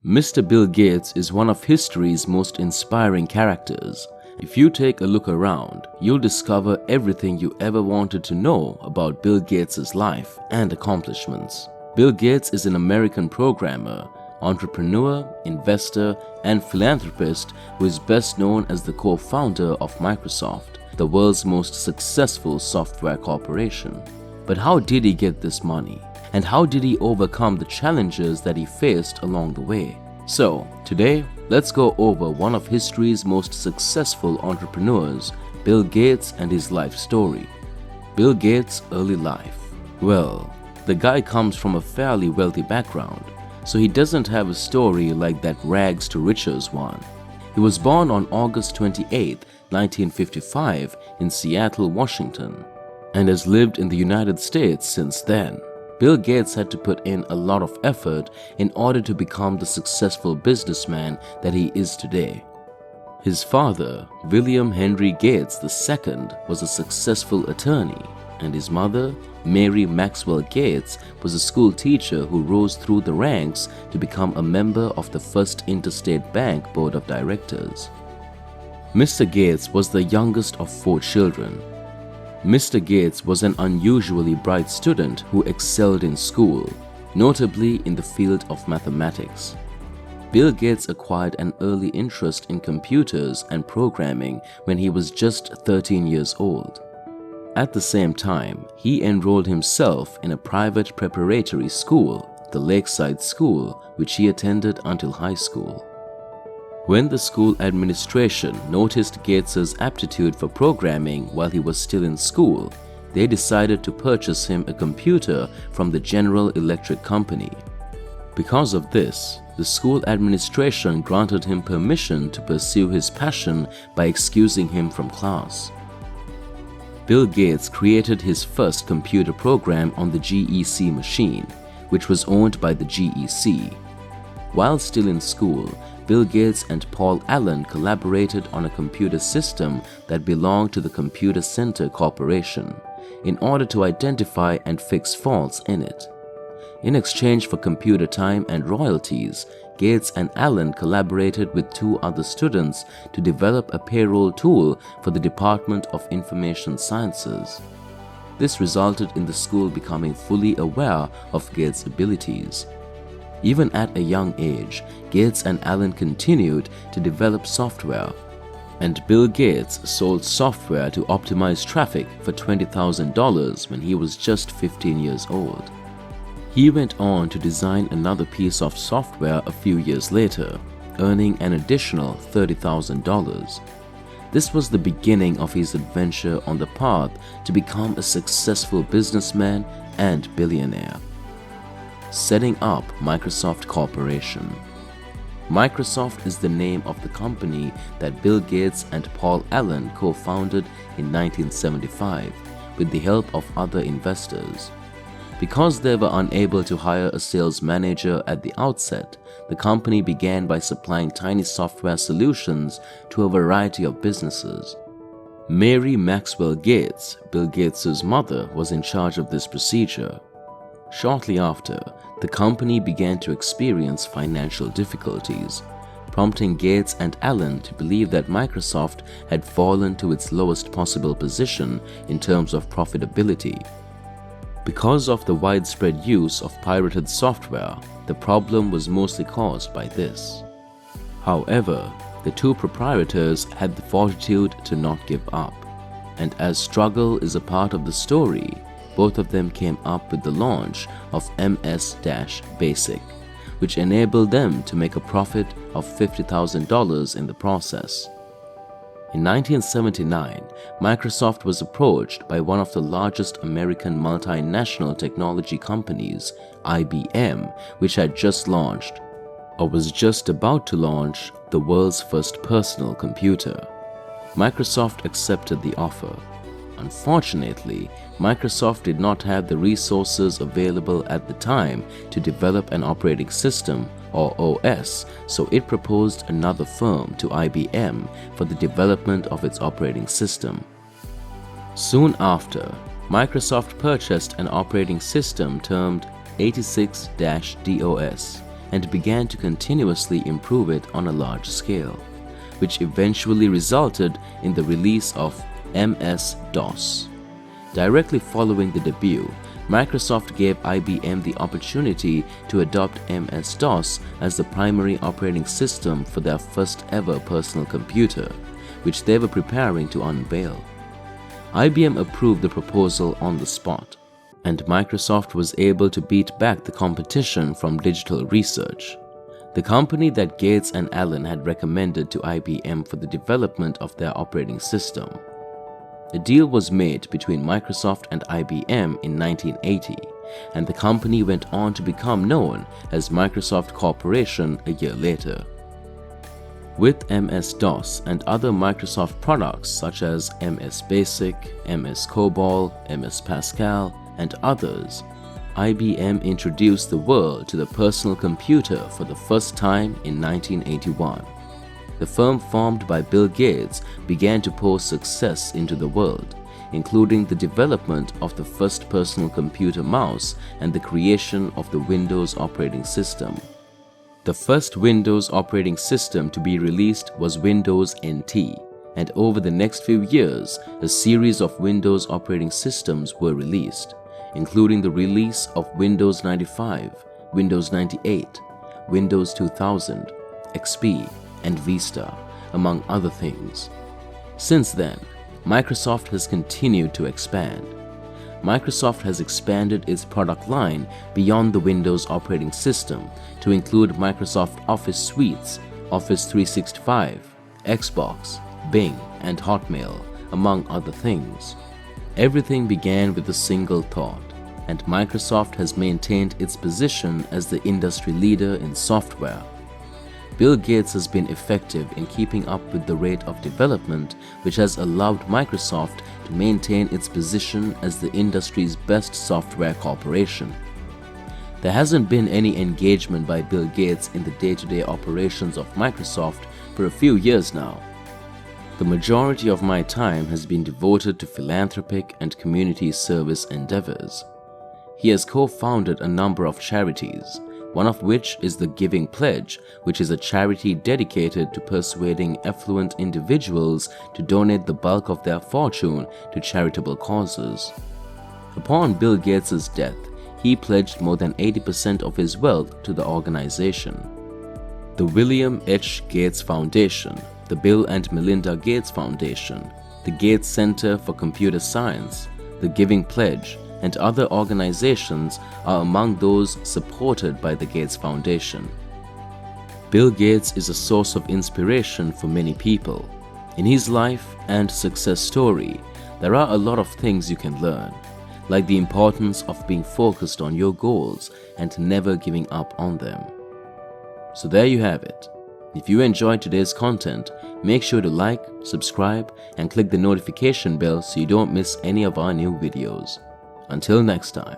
Mr. Bill Gates is one of history's most inspiring characters. If you take a look around, you'll discover everything you ever wanted to know about Bill Gates' life and accomplishments. Bill Gates is an American programmer, entrepreneur, investor, and philanthropist who is best known as the co-founder of Microsoft, the world's most successful software corporation. But how did he get this money? And how did he overcome the challenges that he faced along the way? So, today, let's go over one of history's most successful entrepreneurs, Bill Gates, and his life story. Bill Gates' early life. Well, the guy comes from a fairly wealthy background, so he doesn't have a story like that rags to riches one. He was born on August 28, 1955 in Seattle, Washington, and has lived in the United States since then. Bill Gates had to put in a lot of effort in order to become the successful businessman that he is today. His father, William Henry Gates II, was a successful attorney, and his mother, Mary Maxwell Gates, was a school teacher who rose through the ranks to become a member of the First Interstate Bank Board of Directors. Mr. Gates was the youngest of 4 children. Mr. Gates was an unusually bright student who excelled in school, notably in the field of mathematics. Bill Gates acquired an early interest in computers and programming when he was just 13 years old. At the same time, he enrolled himself in a private preparatory school, the Lakeside School, which he attended until high school. When the school administration noticed Gates's aptitude for programming while he was still in school, they decided to purchase him a computer from the General Electric Company. Because of this, the school administration granted him permission to pursue his passion by excusing him from class. Bill Gates created his first computer program on the GEC machine, which was owned by the GEC. While still in school, Bill Gates and Paul Allen collaborated on a computer system that belonged to the Computer Center Corporation in order to identify and fix faults in it. In exchange for computer time and royalties, Gates and Allen collaborated with 2 other students to develop a payroll tool for the Department of Information Sciences. This resulted in the school becoming fully aware of Gates' abilities. Even at a young age, Gates and Allen continued to develop software, and Bill Gates sold software to optimize traffic for $20,000 when he was just 15 years old. He went on to design another piece of software a few years later, earning an additional $30,000. This was the beginning of his adventure on the path to become a successful businessman and billionaire. Setting up Microsoft Corporation. Microsoft is the name of the company that Bill Gates and Paul Allen co-founded in 1975 with the help of other investors. Because they were unable to hire a sales manager at the outset, the company began by supplying tiny software solutions to a variety of businesses. Mary Maxwell Gates, Bill Gates' mother, was in charge of this procedure. Shortly after, the company began to experience financial difficulties, prompting Gates and Allen to believe that Microsoft had fallen to its lowest possible position in terms of profitability. Because of the widespread use of pirated software, the problem was mostly caused by this. However, the 2 proprietors had the fortitude to not give up, and as struggle is a part of the story, both of them came up with the launch of MS-Basic, which enabled them to make a profit of $50,000 in the process. In 1979, Microsoft was approached by one of the largest American multinational technology companies, IBM, which had just launched, or was just about to launch, the world's first personal computer. Microsoft accepted the offer. Unfortunately, Microsoft did not have the resources available at the time to develop an operating system or OS, so it proposed another firm to IBM for the development of its operating system. Soon after, Microsoft purchased an operating system termed 86-DOS, and began to continuously improve it on a large scale, which eventually resulted in the release of MS-DOS. Directly following the debut, Microsoft gave IBM the opportunity to adopt MS-DOS as the primary operating system for their first ever personal computer, which they were preparing to unveil. IBM approved the proposal on the spot, and Microsoft was able to beat back the competition from Digital Research, the company that Gates and Allen had recommended to IBM for the development of their operating system. A deal was made between Microsoft and IBM in 1980, and the company went on to become known as Microsoft Corporation a year later. With MS-DOS and other Microsoft products such as MS Basic, MS COBOL, MS Pascal, and others, IBM introduced the world to the personal computer for the first time in 1981. The firm formed by Bill Gates began to pour success into the world, including the development of the first personal computer mouse and the creation of the Windows operating system. The first Windows operating system to be released was Windows NT, and over the next few years, a series of Windows operating systems were released, including the release of Windows 95, Windows 98, Windows 2000, XP, and Vista, among other things. Since then, Microsoft has continued to expand. Microsoft has expanded its product line beyond the Windows operating system to include Microsoft Office suites, Office 365, Xbox, Bing, and Hotmail, among other things. Everything began with a single thought, and Microsoft has maintained its position as the industry leader in software. Bill Gates has been effective in keeping up with the rate of development, which has allowed Microsoft to maintain its position as the industry's best software corporation. There hasn't been any engagement by Bill Gates in the day-to-day operations of Microsoft for a few years now. The majority of my time has been devoted to philanthropic and community service endeavors. He has co-founded a number of charities, one of which is the Giving Pledge, which is a charity dedicated to persuading affluent individuals to donate the bulk of their fortune to charitable causes. Upon Bill Gates' death, he pledged more than 80% of his wealth to the organization. The William H. Gates Foundation, the Bill and Melinda Gates Foundation, the Gates Center for Computer Science, the Giving Pledge, and other organizations are among those supported by the Gates Foundation. Bill Gates is a source of inspiration for many people. In his life and success story, there are a lot of things you can learn, like the importance of being focused on your goals and never giving up on them. So there you have it. If you enjoyed today's content, make sure to like, subscribe, and click the notification bell so you don't miss any of our new videos. Until next time.